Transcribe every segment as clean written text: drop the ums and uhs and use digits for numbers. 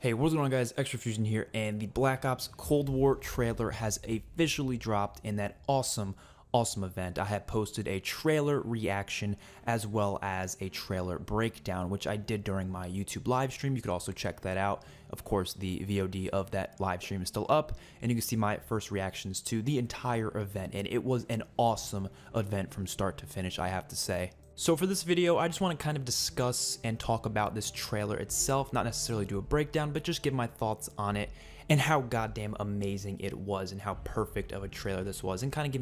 Hey, what's going on guys, XpertFusion here, and the Black Ops Cold War trailer has officially dropped in that awesome event. I had posted a trailer reaction as well as a trailer breakdown, which I did during my YouTube live stream. You could also check that out. Of course, the VOD of that live stream is still up, and you can see my first reactions to the entire event, and it was an awesome event from start to finish, I have to say. So for this video, I just want to kind of discuss and talk about this trailer itself, not necessarily do a breakdown, but just give my thoughts on it and how goddamn amazing it was and how perfect of a trailer this was, and kind of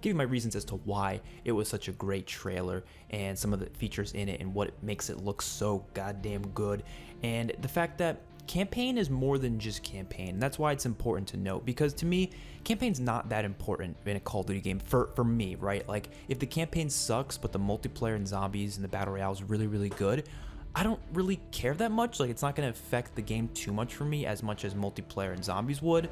give you my reasons as to why it was such a great trailer and some of the features in it and what makes it look so goddamn good, and the fact that campaign is more than just campaign. That's why it's important to note, because to me, campaign's not that important in a Call of Duty game for me, right? Like, if the campaign sucks, but the multiplayer and zombies and the battle royale is really good, I don't really care that much. Like, it's not going to affect the game too much for me as much as multiplayer and zombies would.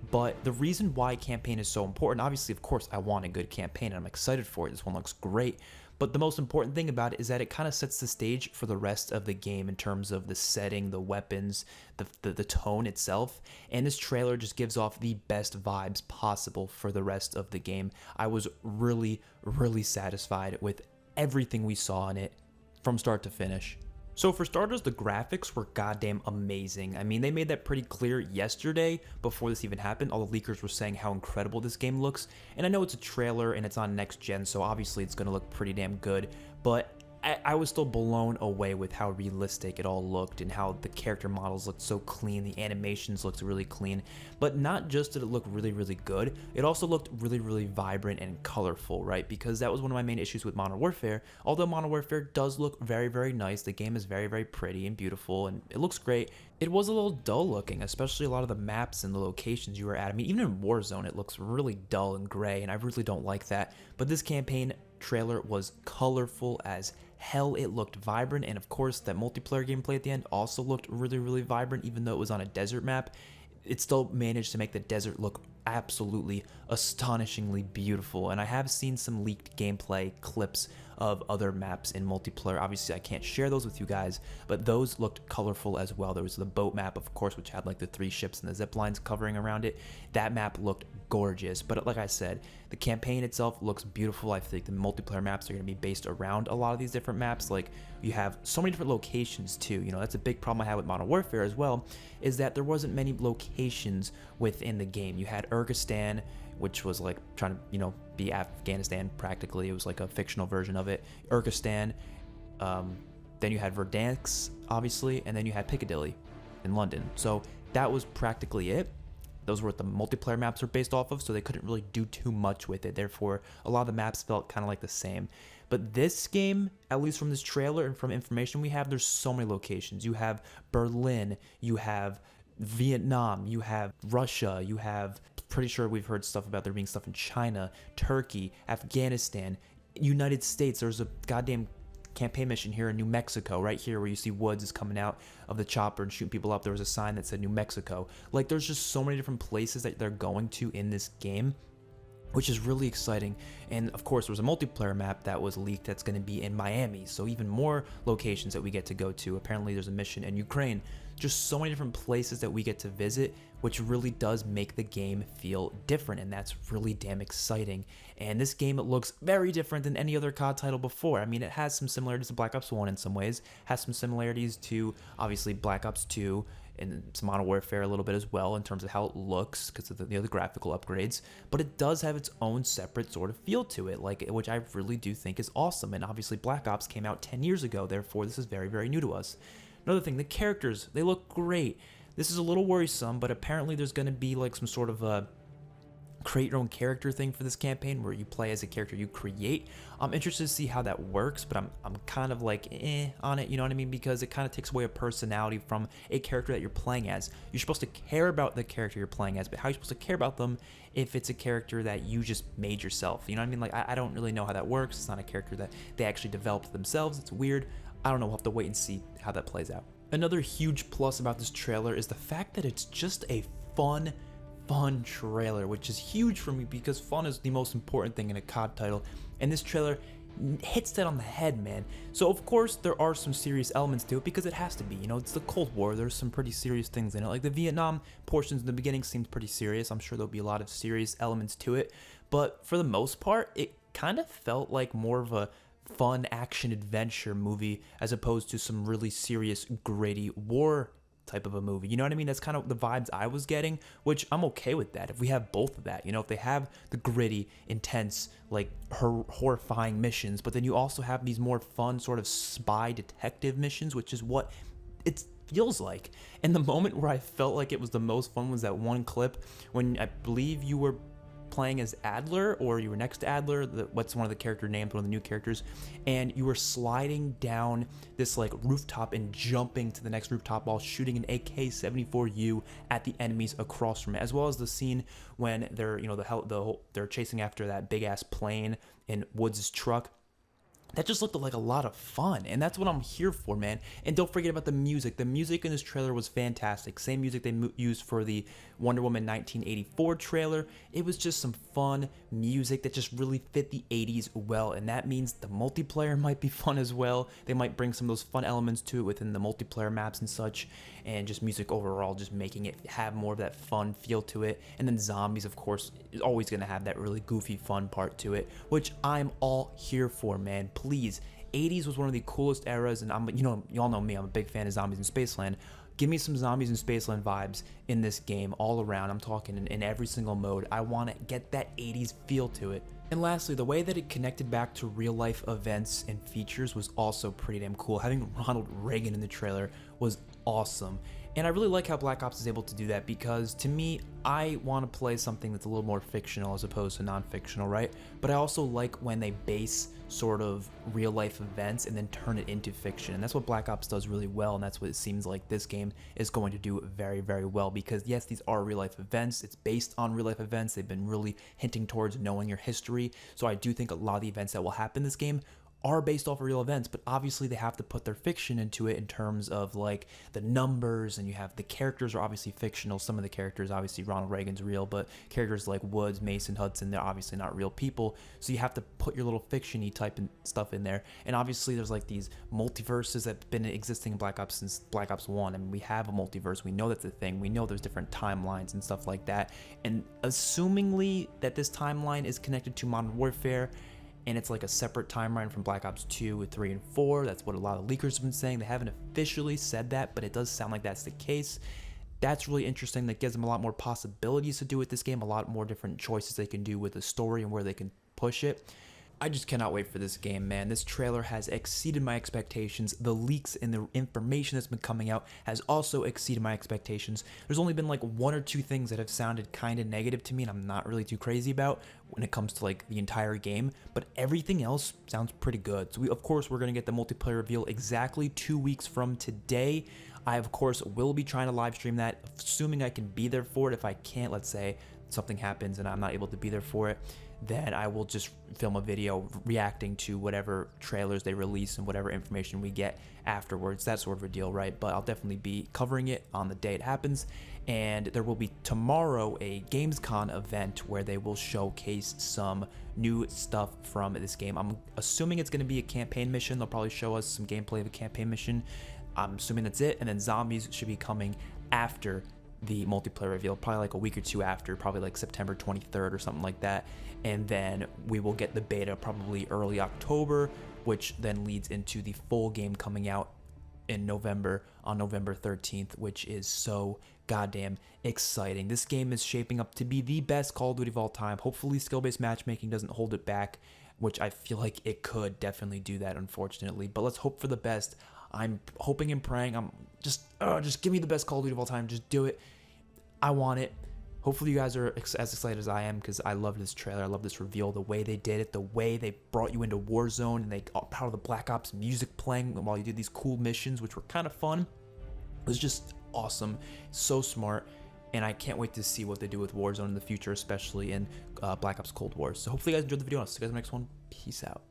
But the reason why campaign is so important, obviously, of course, I want a good campaign and I'm excited for it. This one looks great. But the most important thing about it is that it kind of sets the stage for the rest of the game in terms of the setting, the weapons, the tone itself. And this trailer just gives off the best vibes possible for the rest of the game. I was really satisfied with everything we saw in it from start to finish. So for starters, the graphics were goddamn amazing. I mean, they made that pretty clear yesterday before this even happened. All the leakers were saying how incredible this game looks. And I know it's a trailer and it's on next gen, so obviously it's going to look pretty damn good. But I was still blown away with how realistic it all looked and how the character models looked so clean, the animations looked really clean. But not just did it look really good, it also looked really vibrant and colorful, right? Because that was one of my main issues with Modern Warfare. Although Modern Warfare does look very nice, the game is very pretty and beautiful and it looks great, it was a little dull looking, especially a lot of the maps and the locations you were at. I mean, even in Warzone, it looks really dull and gray, and I really don't like that. But this campaign trailer was colorful as hell. It looked vibrant, and of course that multiplayer gameplay at the end also looked really vibrant. Even though it was on a desert map, it still managed to make the desert look absolutely astonishingly beautiful. And I have seen some leaked gameplay clips of other maps in multiplayer. Obviously I can't share those with you guys, but those looked colorful as well. There was the boat map, of course, which had like the 3 ships and the zip lines covering around it. That map looked gorgeous. But like I said, the campaign itself looks beautiful. I think the multiplayer maps are going to be based around a lot of these different maps. Like, you have so many different locations too. You know, that's a big problem I had with Modern Warfare as well, is that there wasn't many locations within the game. You had Kyrgyzstan, which was like trying to, you know, be Afghanistan practically. It was like a fictional version of it. Kyrgyzstan, then you had Verdansk, obviously, and then you had Piccadilly in London. So that was practically it. Those were what the multiplayer maps were based off of, so they couldn't really do too much with it. Therefore, a lot of the maps felt kind of like the same. But this game, at least from this trailer and from information we have, there's so many locations. You have Berlin, you have Vietnam, you have Russia, you have, pretty sure we've heard stuff about there being stuff in China, Turkey, Afghanistan, United States. There's a goddamn campaign mission here in New Mexico, right here where you see Woods is coming out of the chopper and shooting people up. There was a sign that said New Mexico. Like, there's just so many different places that they're going to in this game, which is really exciting. And of course, there was a multiplayer map that was leaked that's going to be in Miami, so even more locations that we get to go to. Apparently there's a mission in Ukraine. Just so many different places that we get to visit, which really does make the game feel different, and that's really damn exciting. And this game, it looks very different than any other COD title before. I mean, it has some similarities to Black Ops 1 in some ways, has some similarities to, obviously, Black Ops 2, and some Modern Warfare a little bit as well in terms of how it looks because of the graphical upgrades, but it does have its own separate sort of feel to it, like, which I really do think is awesome. And obviously Black Ops came out 10 years ago, therefore this is very new to us. Another thing, the characters, they look great. This is a little worrisome, but apparently there's going to be like some sort of a create your own character thing for this campaign where you play as a character you create. I'm interested to see how that works, but I'm kind of like on it, you know what I mean? Because it kind of takes away a personality from a character that you're playing as. You're supposed to care about the character you're playing as, but how are you supposed to care about them if it's a character that you just made yourself? You know what I mean? Like, I don't really know how that works. It's not a character that they actually developed themselves. It's weird. I don't know. We'll have to wait and see how that plays out. Another huge plus about this trailer is the fact that it's just a fun trailer, which is huge for me because fun is the most important thing in a COD title. And this trailer hits that on the head, man. So of course there are some serious elements to it because it has to be, you know, it's the Cold War. There's some pretty serious things in it. Like the Vietnam portions in the beginning seemed pretty serious. I'm sure there'll be a lot of serious elements to it, but for the most part, it kind of felt like more of a fun action adventure movie as opposed to some really serious, gritty war type of a movie. You know what I mean? That's kind of the vibes I was getting, which I'm okay with that. If we have both of that, you know, if they have the gritty, intense, like horrifying missions, but then you also have these more fun sort of spy detective missions, which is what it feels like. And the moment where I felt like it was the most fun was that one clip when I believe you were playing as Adler, or you were next to Adler, what's one of the character names, one of the new characters, and you were sliding down this like rooftop and jumping to the next rooftop while shooting an AK-74U at the enemies across from it, as well as the scene when they're, you know, they're chasing after that big ass plane in Woods' truck. That just looked like a lot of fun, and that's what I'm here for, man. And don't forget about the music. The music in this trailer was fantastic. Same music they used for the Wonder Woman 1984 trailer. It was just some fun music that just really fit the 80s well, and that means the multiplayer might be fun as well. They might bring some of those fun elements to it within the multiplayer maps and such, and just music overall, just making it have more of that fun feel to it. And then zombies, of course, is always going to have that really goofy fun part to it, which I'm all here for, man. Please, 80s was one of the coolest eras, and y'all know me, I'm a big fan of Zombies in Spaceland. Give me some Zombies in Spaceland vibes in this game all around. I'm talking in every single mode. I want to get that 80s feel to it. And lastly, the way that it connected back to real life events and features was also pretty damn cool. Having Ronald Reagan in the trailer was awesome. And I really like how Black Ops is able to do that, because to me, I want to play something that's a little more fictional as opposed to non-fictional, right? But I also like when they base sort of real life events and then turn it into fiction. And that's what Black Ops does really well, and that's what it seems like this game is going to do very, very well, because yes, these are real life events. It's based on real life events. They've been really hinting towards knowing your history. So I do think a lot of the events that will happen in this game are based off of real events, but obviously they have to put their fiction into it in terms of like the numbers, and you have the characters are obviously fictional. Some of the characters, obviously Ronald Reagan's real, but characters like Woods, Mason, Hudson, they're obviously not real people. So you have to put your little fiction-y type and stuff in there. And obviously there's like these multiverses that have been existing in Black Ops since Black Ops 1. I mean, we have a multiverse. We know that's a thing. We know there's different timelines and stuff like that. And assumingly that this timeline is connected to Modern Warfare, and it's like a separate timeline from Black Ops 2, 3, and 4. That's what a lot of leakers have been saying. They haven't officially said that, but it does sound like that's the case. That's really interesting. That gives them a lot more possibilities to do with this game, a lot more different choices they can do with the story and where they can push it. I just cannot wait for this game, man. This trailer has exceeded my expectations. The leaks and the information that's been coming out has also exceeded my expectations. There's only been like one or two things that have sounded kind of negative to me, and I'm not really too crazy about when it comes to like the entire game, but everything else sounds pretty good. So of course, we're going to get the multiplayer reveal exactly 2 weeks from today. I, of course, will be trying to live stream that, assuming I can be there for it. If I can't, let's say something happens and I'm not able to be there for it, then I will just film a video reacting to whatever trailers they release and whatever information we get afterwards, that sort of a deal, right? But I'll definitely be covering it on the day it happens. And there will be tomorrow a Gamescom event where they will showcase some new stuff from this game. I'm assuming it's going to be a campaign mission. They'll probably show us some gameplay of a campaign mission. I'm assuming that's it. And then zombies should be coming after the multiplayer reveal, probably like a week or two after, probably like September 23rd or something like that. And then we will get the beta probably early October, which then leads into the full game coming out in November, on November 13th, which is so goddamn exciting. This game is shaping up to be the best Call of Duty of all time. Hopefully skill-based matchmaking doesn't hold it back, which I feel like it could definitely do that, unfortunately. But let's hope for the best. I'm hoping and praying. I'm just give me the best Call of Duty of all time. Just do it. I want it. Hopefully you guys are as excited as I am, because I love this trailer. I love this reveal, the way they did it, the way they brought you into Warzone, and they got part of the Black Ops music playing while you did these cool missions, which were kind of fun. It was just awesome, so smart, and I can't wait to see what they do with Warzone in the future, especially in Black Ops Cold War. So hopefully you guys enjoyed the video. I'll see you guys in the next one. Peace out.